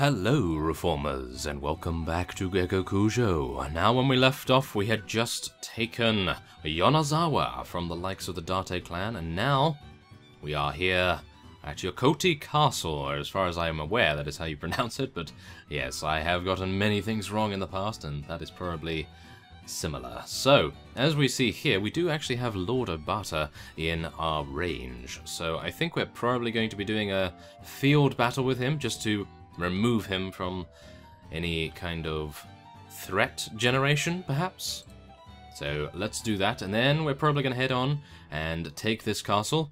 Hello, Reformers, and welcome back to Gekokujo. Now, when we left off, we had just taken Yonazawa from the likes of the Date clan, and now we are here at Yokoti Castle, or as far as I am aware, that is how you pronounce it, but yes, I have gotten many things wrong in the past, and that is probably similar. So, as we see here, we do actually have Lord Obata in our range, so I think we're probably going to be doing a field battle with him, just to remove him from any kind of threat generation, perhaps? So let's do that, and then we're probably going to head on and take this castle,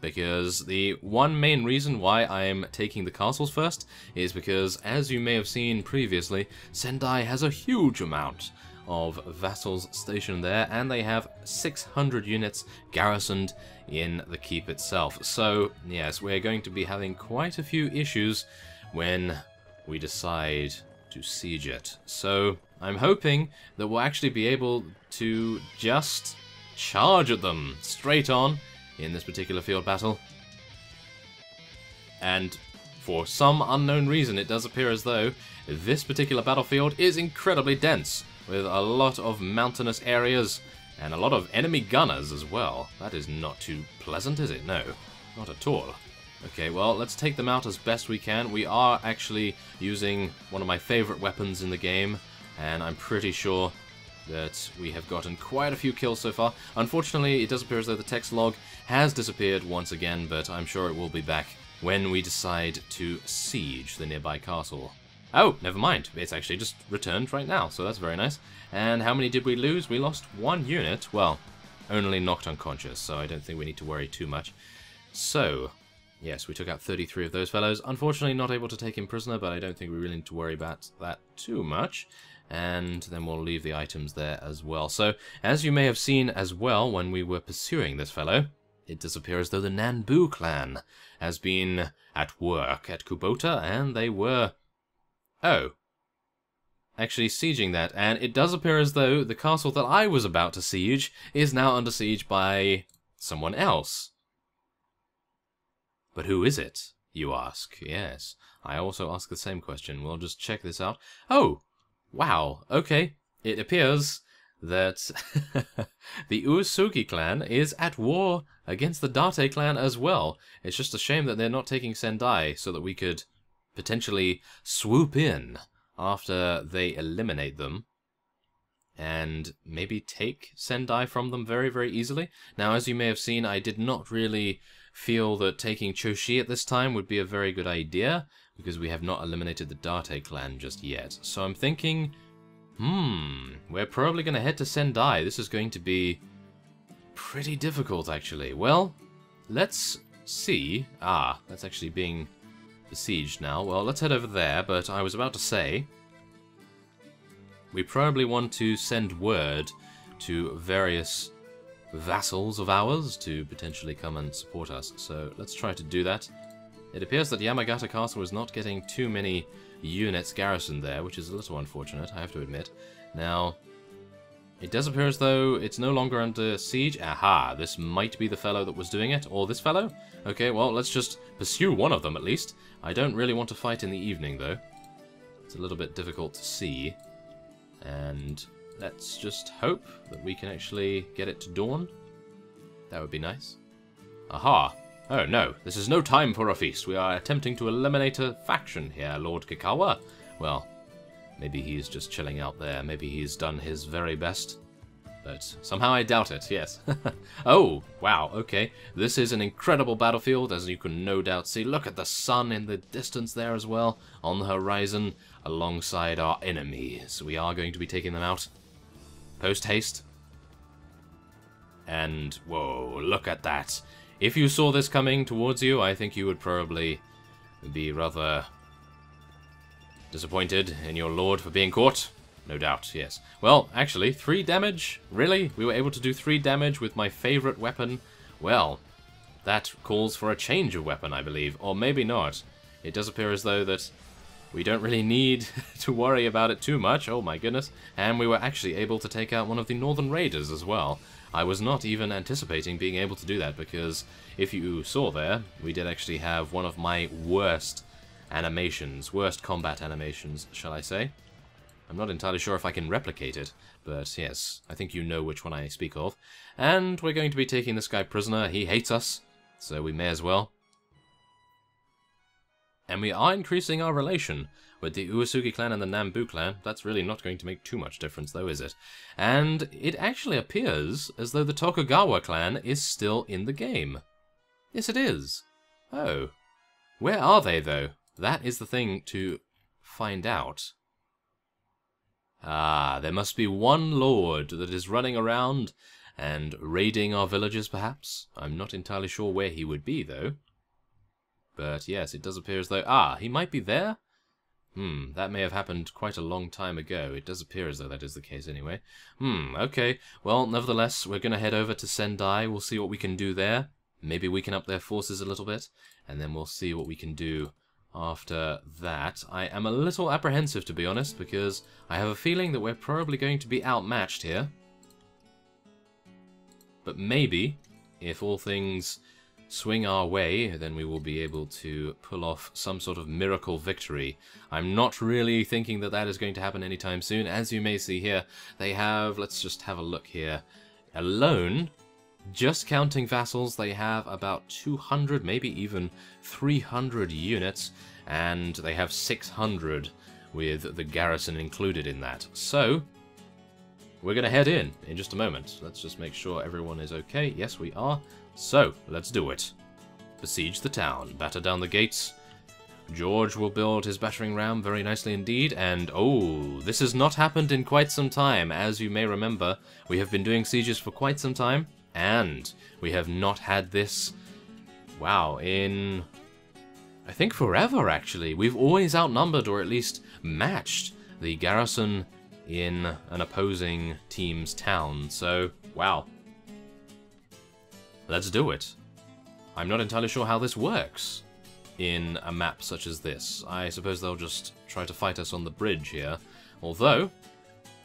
because the one main reason why I'm taking the castles first is because, as you may have seen previously, Sendai has a huge amount of vassals stationed there, and they have 600 units garrisoned in the keep itself. So yes, we're going to be having quite a few issues when we decide to siege it. So I'm hoping that we'll actually be able to just charge at them straight on in this particular field battle. And for some unknown reason, it does appear as though this particular battlefield is incredibly dense, with a lot of mountainous areas and a lot of enemy gunners as well. That is not too pleasant, is it? No, not at all. Okay, well, let's take them out as best we can. We are actually using one of my favorite weapons in the game, and I'm pretty sure that we have gotten quite a few kills so far. Unfortunately, it does appear as though the text log has disappeared once again, but I'm sure it will be back when we decide to siege the nearby castle. Oh, never mind. It's actually just returned right now, so that's very nice. And how many did we lose? We lost 1 unit. Well, only knocked unconscious, so I don't think we need to worry too much. So yes, we took out 33 of those fellows. Unfortunately, not able to take him prisoner, but I don't think we really need to worry about that too much. And then we'll leave the items there as well. So, as you may have seen as well when we were pursuing this fellow, it does appear as though the Nanbu clan has been at work at Kubota, and they were actually sieging that. And it does appear as though the castle that I was about to siege is now under siege by someone else. But who is it, you ask? Yes, I also ask the same question. We'll just check this out. Oh, wow, okay. It appears that the Uesugi clan is at war against the Date clan as well. It's just a shame that they're not taking Sendai so that we could potentially swoop in after they eliminate them and maybe take Sendai from them very, very easily. Now, as you may have seen, I did not really feel that taking Choshi at this time would be a very good idea, because we have not eliminated the Date clan just yet. So I'm thinking, we're probably going to head to Sendai. This is going to be pretty difficult, actually. Well, let's see. That's actually being besieged now. Well, let's head over there, but I was about to say, we probably want to send word to various vassals of ours to potentially come and support us. So let's try to do that. It appears that Yamagata Castle is not getting too many units garrisoned there, which is a little unfortunate, I have to admit. Now, it does appear as though it's no longer under siege. Aha, this might be the fellow that was doing it, or this fellow? Okay, well, let's just pursue one of them at least. I don't really want to fight in the evening, though. It's a little bit difficult to see. And let's just hope that we can actually get it to dawn. That would be nice. Aha! Oh no, this is no time for a feast. We are attempting to eliminate a faction here, Lord Kikawa. Well, maybe he's just chilling out there. Maybe he's done his very best. But somehow I doubt it, yes. Oh, wow, okay. This is an incredible battlefield, as you can no doubt see. Look at the sun in the distance there as well, on the horizon, alongside our enemies. We are going to be taking them out post-haste. And, whoa, look at that. If you saw this coming towards you, I think you would probably be rather disappointed in your lord for being caught. No doubt, yes. Well, actually, 3 damage? Really? We were able to do 3 damage with my favorite weapon? Well, that calls for a change of weapon, I believe. Or maybe not. It does appear as though that we don't really need to worry about it too much. Oh my goodness. And we were actually able to take out one of the Northern Raiders as well. I was not even anticipating being able to do that, because if you saw there, we did actually have one of my worst animations. Worst combat animations, shall I say. I'm not entirely sure if I can replicate it, but yes, I think you know which one I speak of. And we're going to be taking this guy prisoner. He hates us, so we may as well. And we are increasing our relation with the Uesugi clan and the Nambu clan. That's really not going to make too much difference, though, is it? And it actually appears as though the Tokugawa clan is still in the game. Yes, it is. Oh. Where are they, though? That is the thing to find out. Ah, there must be one lord that is running around and raiding our villages, perhaps. I'm not entirely sure where he would be, though. But yes, it does appear as though... Ah, he might be there? That may have happened quite a long time ago. It does appear as though that is the case anyway. Okay. Well, nevertheless, we're going to head over to Sendai. We'll see what we can do there. Maybe we can up their forces a little bit, and then we'll see what we can do after that. I am a little apprehensive, to be honest, because I have a feeling that we're probably going to be outmatched here. But maybe, if all things swing our way, then we will be able to pull off some sort of miracle victory. I'm not really thinking that that is going to happen anytime soon. As you may see here, they have, let's just have a look here, alone, just counting vassals, they have about 200, maybe even 300 units, and they have 600 with the garrison included in that. So, we're going to head in just a moment. Let's just make sure everyone is okay. Yes, we are. So, let's do it. Besiege the town, batter down the gates. George will build his battering ram very nicely indeed, and oh, this has not happened in quite some time. As you may remember, we have been doing sieges for quite some time, and we have not had this, wow, in, I think forever actually. We've always outnumbered, or at least matched, the garrison in an opposing team's town, so, wow. Let's do it. I'm not entirely sure how this works in a map such as this. I suppose they'll just try to fight us on the bridge here. Although,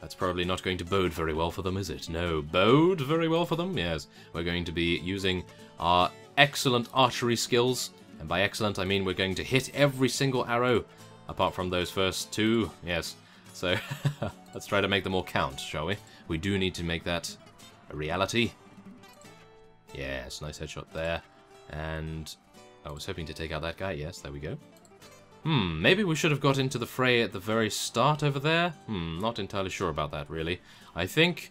that's probably not going to bode very well for them, is it? No, bode very well for them? Yes. We're going to be using our excellent archery skills. And by excellent, I mean we're going to hit every single arrow, apart from those first two. Yes. So, let's try to make them all count, shall we? We do need to make that a reality. Yes, nice headshot there. And I was hoping to take out that guy. Yes, there we go. Maybe we should have got into the fray at the very start over there. Not entirely sure about that, really. I think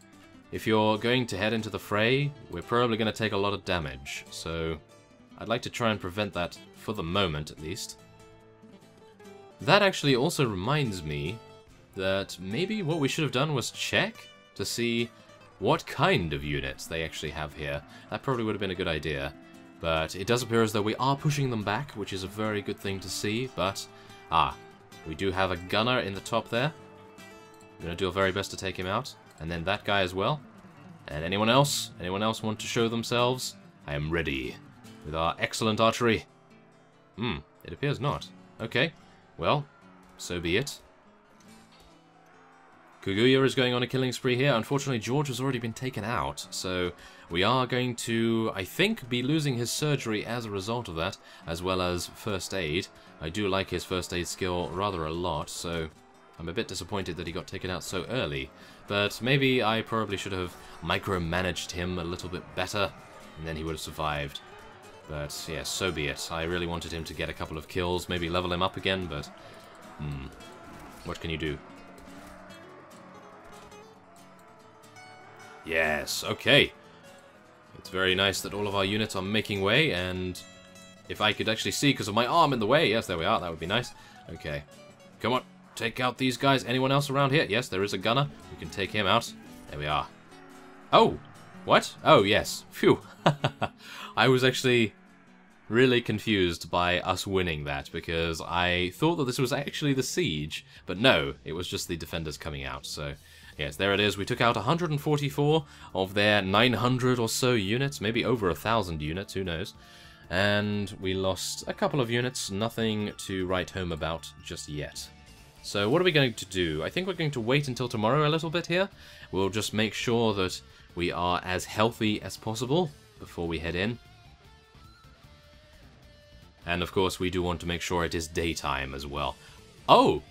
if you're going to head into the fray, we're probably going to take a lot of damage. So I'd like to try and prevent that for the moment, at least. That actually also reminds me that maybe what we should have done was check to see what kind of units they actually have here. That probably would have been a good idea. But it does appear as though we are pushing them back, which is a very good thing to see. But, we do have a gunner in the top there. I'm going to do our very best to take him out. And then that guy as well. And anyone else? Anyone else want to show themselves? I am ready with our excellent archery. It appears not. Okay, well, so be it. Kaguya is going on a killing spree here. Unfortunately, George has already been taken out, so we are going to, I think, be losing his surgery as a result of that, as well as first aid. I do like his first aid skill rather a lot, so I'm a bit disappointed that he got taken out so early. But maybe I probably should have micromanaged him a little bit better, and then he would have survived. But, yes, so be it. I really wanted him to get a couple of kills, maybe level him up again, but, what can you do? Yes, okay. It's very nice that all of our units are making way, and if I could actually see because of my arm in the way, yes, there we are, that would be nice. Okay, come on, take out these guys. Anyone else around here? Yes, there is a gunner. We can take him out. There we are. Oh, what? Oh, yes. Phew. I was actually really confused by us winning that, because I thought that this was actually the siege, but no, it was just the defenders coming out, so... Yes, there it is. We took out 144 of their 900 or so units, maybe over 1,000 units, who knows. And we lost a couple of units, nothing to write home about just yet. So what are we going to do? I think we're going to wait until tomorrow a little bit here. We'll just make sure that we are as healthy as possible before we head in. And of course, we do want to make sure it is daytime as well. Oh!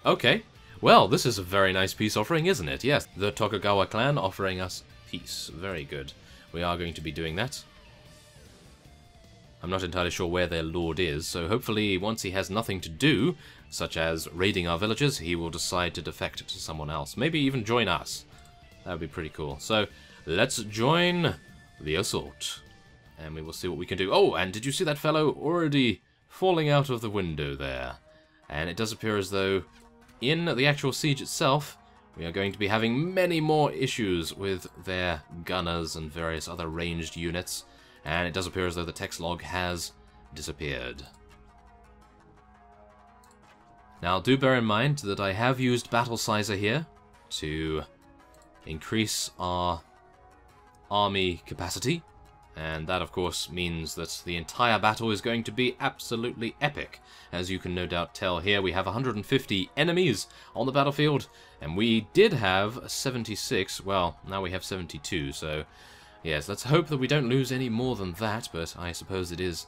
Okay. Well, this is a very nice peace offering, isn't it? Yes, the Tokugawa clan offering us peace. Very good. We are going to be doing that. I'm not entirely sure where their lord is, so hopefully once he has nothing to do, such as raiding our villages, he will decide to defect to someone else. Maybe even join us. That would be pretty cool. So, let's join the assault. And we will see what we can do. Oh, and did you see that fellow already falling out of the window there? And it does appear as though in the actual siege itself, we are going to be having many more issues with their gunners and various other ranged units. And it does appear as though the text log has disappeared. Now, do bear in mind that I have used Battle Sizer here to increase our army capacity. And that, of course, means that the entire battle is going to be absolutely epic. As you can no doubt tell here, we have 150 enemies on the battlefield, and we did have 76. Well, now we have 72, so yes, let's hope that we don't lose any more than that, but I suppose it is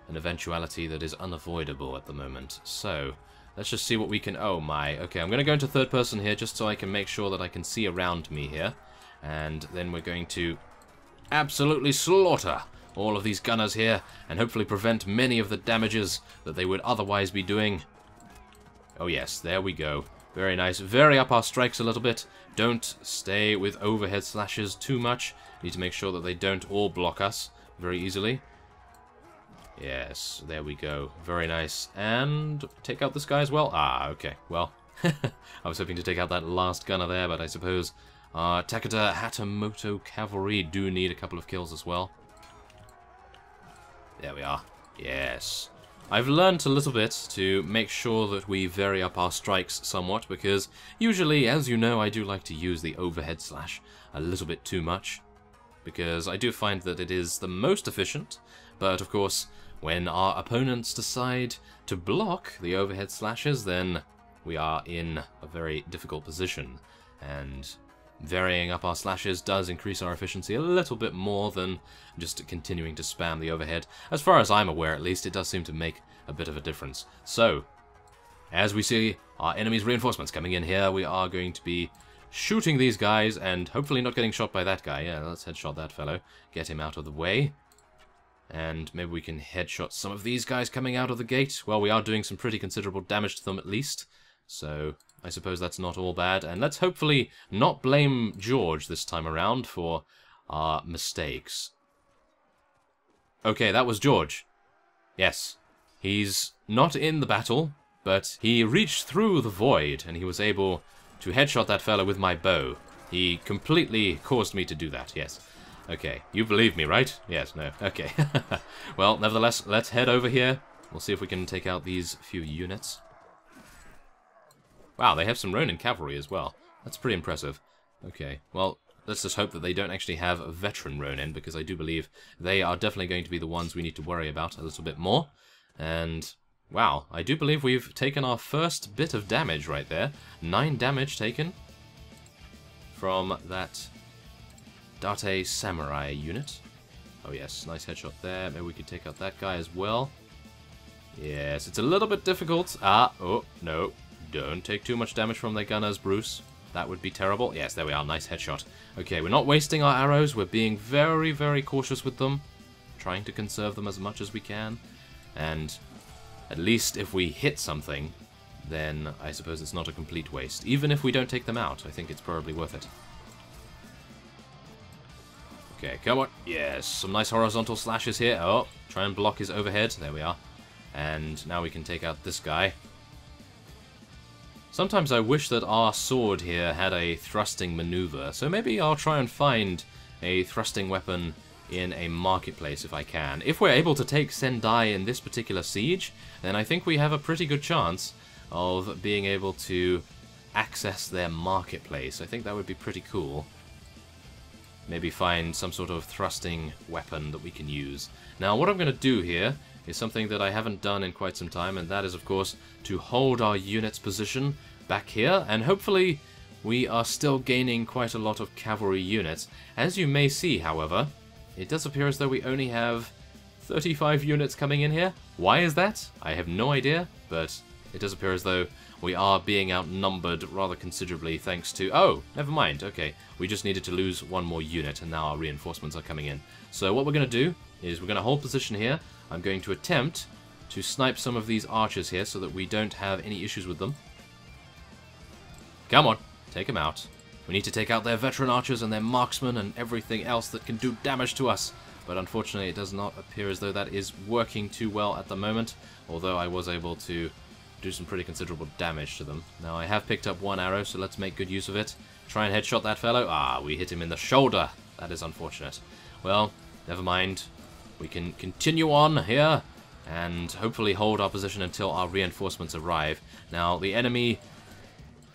an eventuality that is unavoidable at the moment. So, let's just see what we can... Oh my, okay, I'm going to go into third person here just so I can make sure that I can see around me here. And then we're going to absolutely slaughter all of these gunners here, and hopefully prevent many of the damages that they would otherwise be doing. Oh yes, there we go. Very nice. Vary up our strikes a little bit. Don't stay with overhead slashes too much. Need to make sure that they don't all block us very easily. Yes, there we go. Very nice. And take out this guy as well. Ah, okay. Well, I was hoping to take out that last gunner there, but I suppose Takeda Hatamoto cavalry do need a couple of kills as well. There we are. Yes. I've learnt a little bit to make sure that we vary up our strikes somewhat, because usually, as you know, I do like to use the overhead slash a little bit too much, because I do find that it is the most efficient, but of course, when our opponents decide to block the overhead slashes, then we are in a very difficult position, and varying up our slashes does increase our efficiency a little bit more than just continuing to spam the overhead. As far as I'm aware, at least, it does seem to make a bit of a difference. So, as we see our enemy's reinforcements coming in here, we are going to be shooting these guys and hopefully not getting shot by that guy. Yeah, let's headshot that fellow. Get him out of the way. And maybe we can headshot some of these guys coming out of the gate. Well, we are doing some pretty considerable damage to them at least. So, I suppose that's not all bad. And let's hopefully not blame George this time around for our mistakes. Okay, that was George. Yes. He's not in the battle, but he reached through the void, and he was able to headshot that fellow with my bow. He completely caused me to do that, yes. Okay, you believe me, right? Yes, no, okay. Well, nevertheless, let's head over here. We'll see if we can take out these few units. Wow, they have some Ronin cavalry as well. That's pretty impressive. Okay, well, let's just hope that they don't actually have a veteran Ronin, because I do believe they are definitely going to be the ones we need to worry about a little bit more. And, wow, I do believe we've taken our first bit of damage right there. 9 damage taken from that Date Samurai unit. Oh yes, nice headshot there. Maybe we could take out that guy as well. Yes, it's a little bit difficult. Oh, no. Don't take too much damage from their gunners, Bruce. That would be terrible. Yes, there we are. Nice headshot. Okay, we're not wasting our arrows. We're being very, very cautious with them. Trying to conserve them as much as we can. And at least if we hit something, then I suppose it's not a complete waste. Even if we don't take them out, I think it's probably worth it. Okay, come on. Yes, some nice horizontal slashes here. Oh, try and block his overhead. There we are. And now we can take out this guy. Sometimes I wish that our sword here had a thrusting maneuver, so maybe I'll try and find a thrusting weapon in a marketplace if I can. If we're able to take Sendai in this particular siege, then I think we have a pretty good chance of being able to access their marketplace. I think that would be pretty cool. Maybe find some sort of thrusting weapon that we can use. Now, what I'm going to do here is something that I haven't done in quite some time, and that is, of course, to hold our unit's position back here, and hopefully we are still gaining quite a lot of cavalry units. As you may see, however, it does appear as though we only have 35 units coming in here. Why is that? I have no idea, but it does appear as though we are being outnumbered rather considerably thanks to... Oh, never mind. Okay, we just needed to lose one more unit, and now our reinforcements are coming in. So what we're going to do is we're going to hold position here. I'm going to attempt to snipe some of these archers here so that we don't have any issues with them. Come on, take them out. We need to take out their veteran archers and their marksmen and everything else that can do damage to us. But unfortunately, it does not appear as though that is working too well at the moment, although I was able to do some pretty considerable damage to them. Now, I have picked up one arrow, so let's make good use of it. Try and headshot that fellow. Ah, we hit him in the shoulder. That is unfortunate. Well, never mind. We can continue on here and hopefully hold our position until our reinforcements arrive. Now, the enemy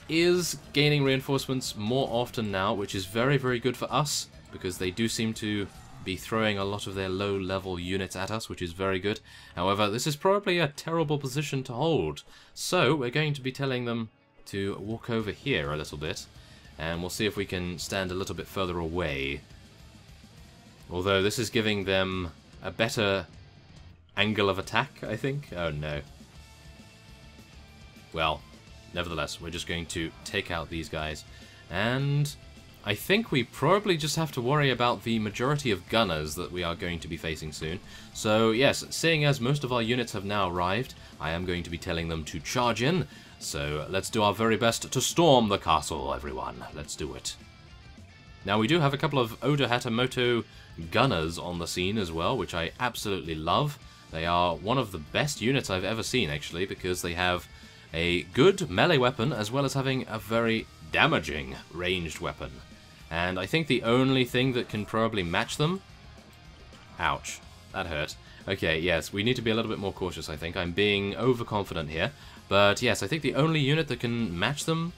is gaining reinforcements more often now, which is very, very good for us, because they do seem to be throwing a lot of their low-level units at us, which is very good. However, this is probably a terrible position to hold, so we're going to be telling them to walk over here a little bit, and we'll see if we can stand a little bit further away. Although this is giving them a better angle of attack, I think. Oh no. Well, nevertheless, we're just going to take out these guys, and I think we probably just have to worry about the majority of gunners that we are going to be facing soon. So yes, seeing as most of our units have now arrived, I am going to be telling them to charge in. So let's do our very best to storm the castle, everyone. Let's do it. Now we do have a couple of Oda Hatamoto gunners on the scene as well, which I absolutely love. They are one of the best units I've ever seen, actually, because they have a good melee weapon as well as having a very damaging ranged weapon. And I think the only thing that can probably match them... Ouch. That hurt. Okay, yes, we need to be a little bit more cautious, I think. I'm being overconfident here. But yes, I think the only unit that can match them,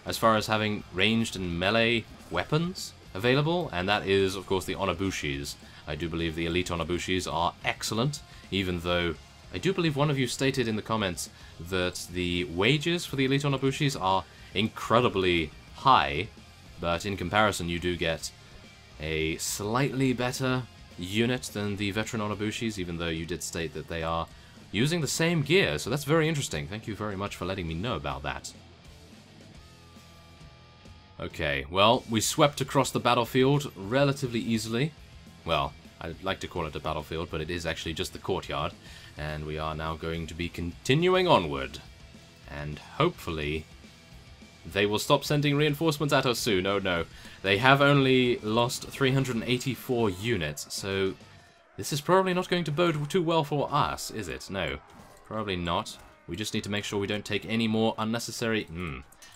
as far as having ranged and melee weapons available, and that is, of course, the Onobushis. I do believe the elite Onobushis are excellent, even though I do believe one of you stated in the comments that the wages for the elite Onobushis are incredibly high, but in comparison you do get a slightly better unit than the veteran Onobushis, even though you did state that they are using the same gear, so that's very interesting. Thank you very much for letting me know about that. Okay, well, we swept across the battlefield relatively easily. Well, I'd like to call it a battlefield, but it is actually just the courtyard, and we are now going to be continuing onward. And hopefully they will stop sending reinforcements at us soon. Oh no. They have only lost 384 units, so this is probably not going to bode too well for us, is it? No, probably not. We just need to make sure we don't take any more unnecessary...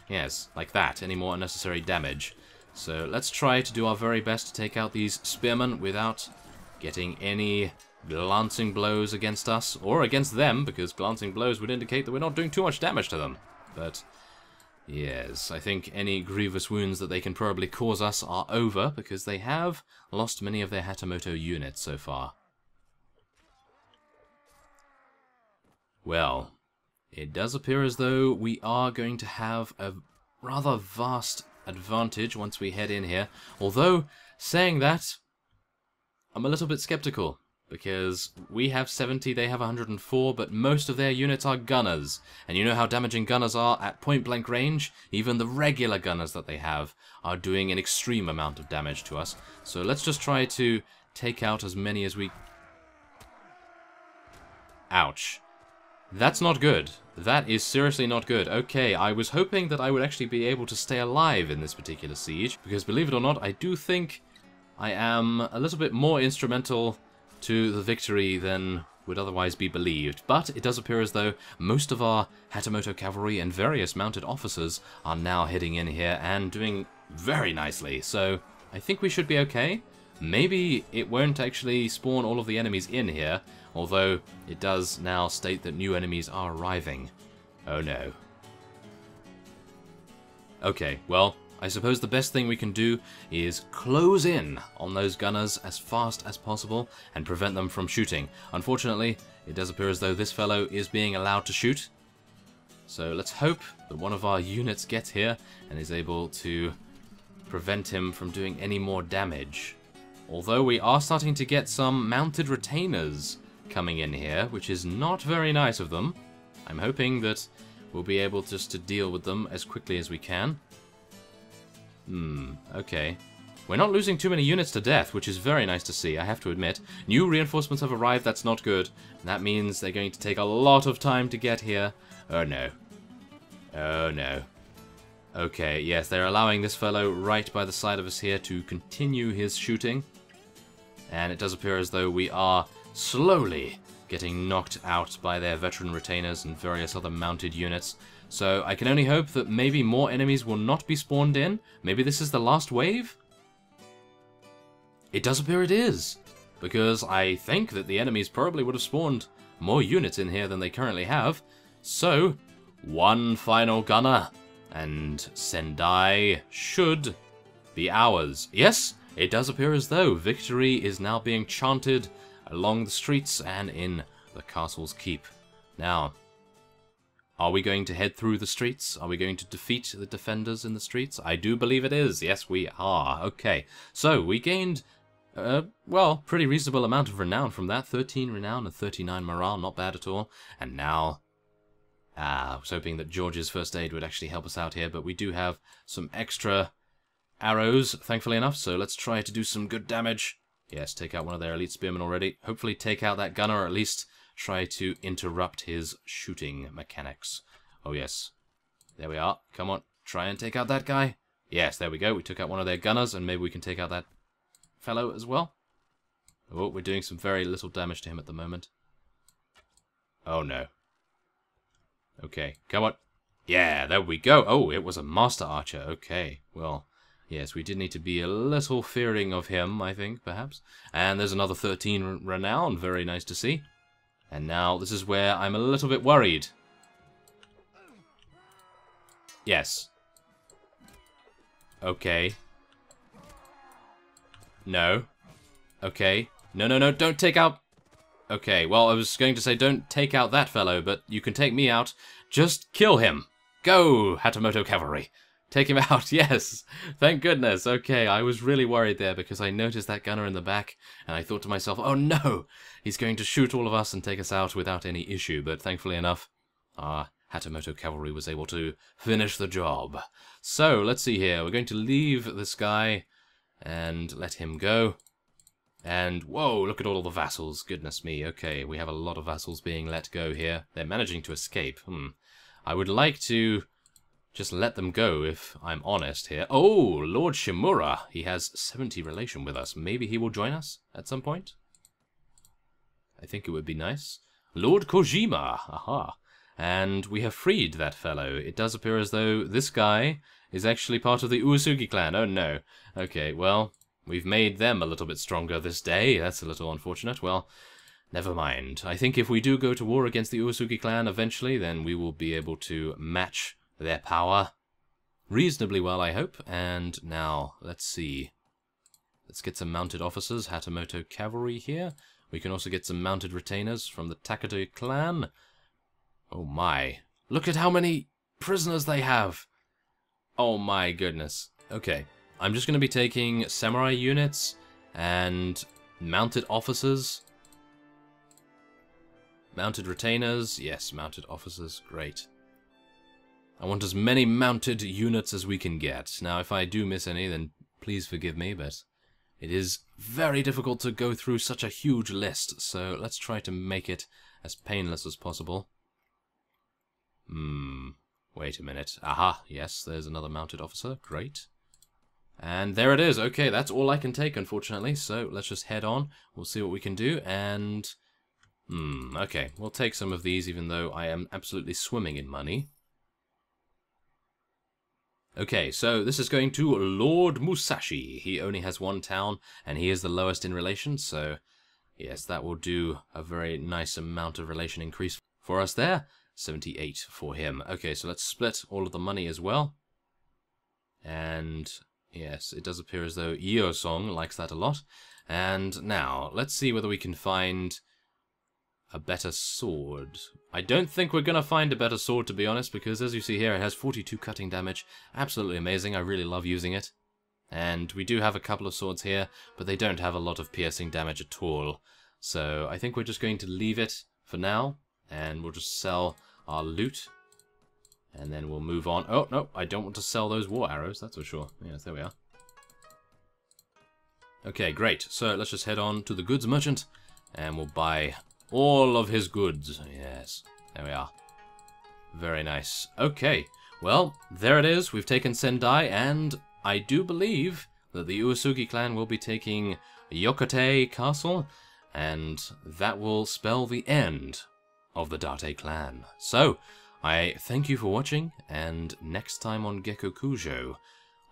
yes, like that, any more unnecessary damage. So let's try to do our very best to take out these spearmen without getting any glancing blows against us, or against them, because glancing blows would indicate that we're not doing too much damage to them. But yes, I think any grievous wounds that they can probably cause us are over, because they have lost many of their Hatamoto units so far. Well, it does appear as though we are going to have a rather vast advantage once we head in here. Although, saying that, I'm a little bit skeptical, because we have 70, they have 104, but most of their units are gunners. And you know how damaging gunners are at point-blank range? Even the regular gunners that they have are doing an extreme amount of damage to us. So let's just try to take out as many as we... Ouch. That's not good. That is seriously not good. Okay, I was hoping that I would actually be able to stay alive in this particular siege, because believe it or not, I do think I am a little bit more instrumental to the victory than would otherwise be believed. But it does appear as though most of our Hatamoto cavalry and various mounted officers are now heading in here and doing very nicely. So I think we should be okay. Maybe it won't actually spawn all of the enemies in here, although it does now state that new enemies are arriving. Oh no. Okay, well, I suppose the best thing we can do is close in on those gunners as fast as possible and prevent them from shooting. Unfortunately, it does appear as though this fellow is being allowed to shoot. So let's hope that one of our units gets here and is able to prevent him from doing any more damage. Although we are starting to get some mounted retainers coming in here, which is not very nice of them. I'm hoping that we'll be able just to deal with them as quickly as we can. Okay. We're not losing too many units to death, which is very nice to see, I have to admit. New reinforcements have arrived, that's not good. That means they're going to take a lot of time to get here. Oh no. Oh no. Okay, yes, they're allowing this fellow right by the side of us here to continue his shooting. And it does appear as though we are slowly getting knocked out by their veteran retainers and various other mounted units. So I can only hope that maybe more enemies will not be spawned in. Maybe this is the last wave? It does appear it is, because I think that the enemies probably would have spawned more units in here than they currently have. So, one final gunner, and Sendai should be ours. Yes, it does appear as though victory is now being chanted along the streets and in the castle's keep. Now, are we going to head through the streets? Are we going to defeat the defenders in the streets? I do believe it is. Yes, we are. Okay, so we gained, well, pretty reasonable amount of renown from that. 13 renown and 39 morale, not bad at all. And now, I was hoping that George's first aid would actually help us out here, but we do have some extra arrows, thankfully enough, so let's try to do some good damage. Yes, take out one of their elite spearmen already. Hopefully take out that gunner, or at least try to interrupt his shooting mechanics. Oh yes, there we are. Come on, try and take out that guy. Yes, there we go. We took out one of their gunners, and maybe we can take out that fellow as well. Oh, we're doing some very little damage to him at the moment. Oh no. Okay, come on. Yeah, there we go. Oh, it was a master archer. Okay, well, yes, we did need to be a little fearing of him, I think, perhaps. And there's another 13 renown. Very nice to see. And now, this is where I'm a little bit worried. Yes. Okay. No. Okay. No, no, no, don't take out... Okay, well, I was going to say don't take out that fellow, but you can take me out. Just kill him. Go, Hatamoto Cavalry. Take him out, yes. Thank goodness. Okay, I was really worried there because I noticed that gunner in the back, and I thought to myself, oh no, he's going to shoot all of us and take us out without any issue, but thankfully enough, Hatamoto Cavalry was able to finish the job. So, let's see here. We're going to leave this guy and let him go. And, whoa, look at all of the vassals. Goodness me. Okay, we have a lot of vassals being let go here. They're managing to escape. I would like to just let them go, if I'm honest here. Oh, Lord Shimura. He has 70 relation with us. Maybe he will join us at some point? I think it would be nice. Lord Kojima. Aha. And we have freed that fellow. It does appear as though this guy is actually part of the Uesugi clan. Oh, no. Okay, well... We've made them a little bit stronger this day. That's a little unfortunate. Well, never mind. I think if we do go to war against the Uesugi clan eventually, then we will be able to match their power reasonably well, I hope. And now, let's see. Let's get some mounted officers. Hatamoto Cavalry here. We can also get some mounted retainers from the Takato clan. Oh my. Look at how many prisoners they have. Oh my goodness. Okay. I'm just going to be taking samurai units and mounted officers. Mounted retainers. Yes, mounted officers. Great. I want as many mounted units as we can get. Now, if I do miss any, then please forgive me, but it is very difficult to go through such a huge list, so let's try to make it as painless as possible. Wait a minute. Aha, yes, there's another mounted officer. Great. And there it is. Okay, that's all I can take, unfortunately. So let's just head on. We'll see what we can do. And, okay, we'll take some of these, even though I am absolutely swimming in money. Okay, so this is going to Lord Musashi. He only has one town, and he is the lowest in relation. So, yes, that will do a very nice amount of relation increase for us there. 78 for him. Okay, so let's split all of the money as well. And... yes, it does appear as though Ieyasu likes that a lot. And now, let's see whether we can find a better sword. I don't think we're going to find a better sword, to be honest, because as you see here, it has 42 cutting damage. Absolutely amazing. I really love using it. and we do have a couple of swords here, but they don't have a lot of piercing damage at all. So I think we're just going to leave it for now, and we'll just sell our loot, and then we'll move on. Oh, no, I don't want to sell those war arrows, that's for sure. Yes, there we are. Okay, great. So let's just head on to the goods merchant, and we'll buy all of his goods. Yes, there we are. Very nice. Okay, well, there it is. We've taken Sendai, and I do believe that the Uesugi clan will be taking Yokote Castle, and that will spell the end of the Date clan. So, I thank you for watching, and next time on Gekokujo,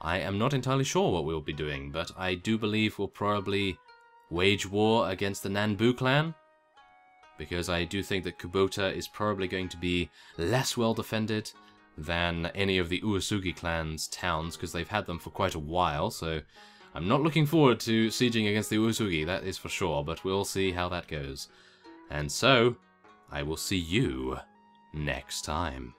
I am not entirely sure what we'll be doing, but I do believe we'll probably wage war against the Nanbu clan, because I do think that Kubota is probably going to be less well defended than any of the Uesugi clan's towns, because they've had them for quite a while, so I'm not looking forward to sieging against the Uesugi, that is for sure, but we'll see how that goes. And so, I will see you next time.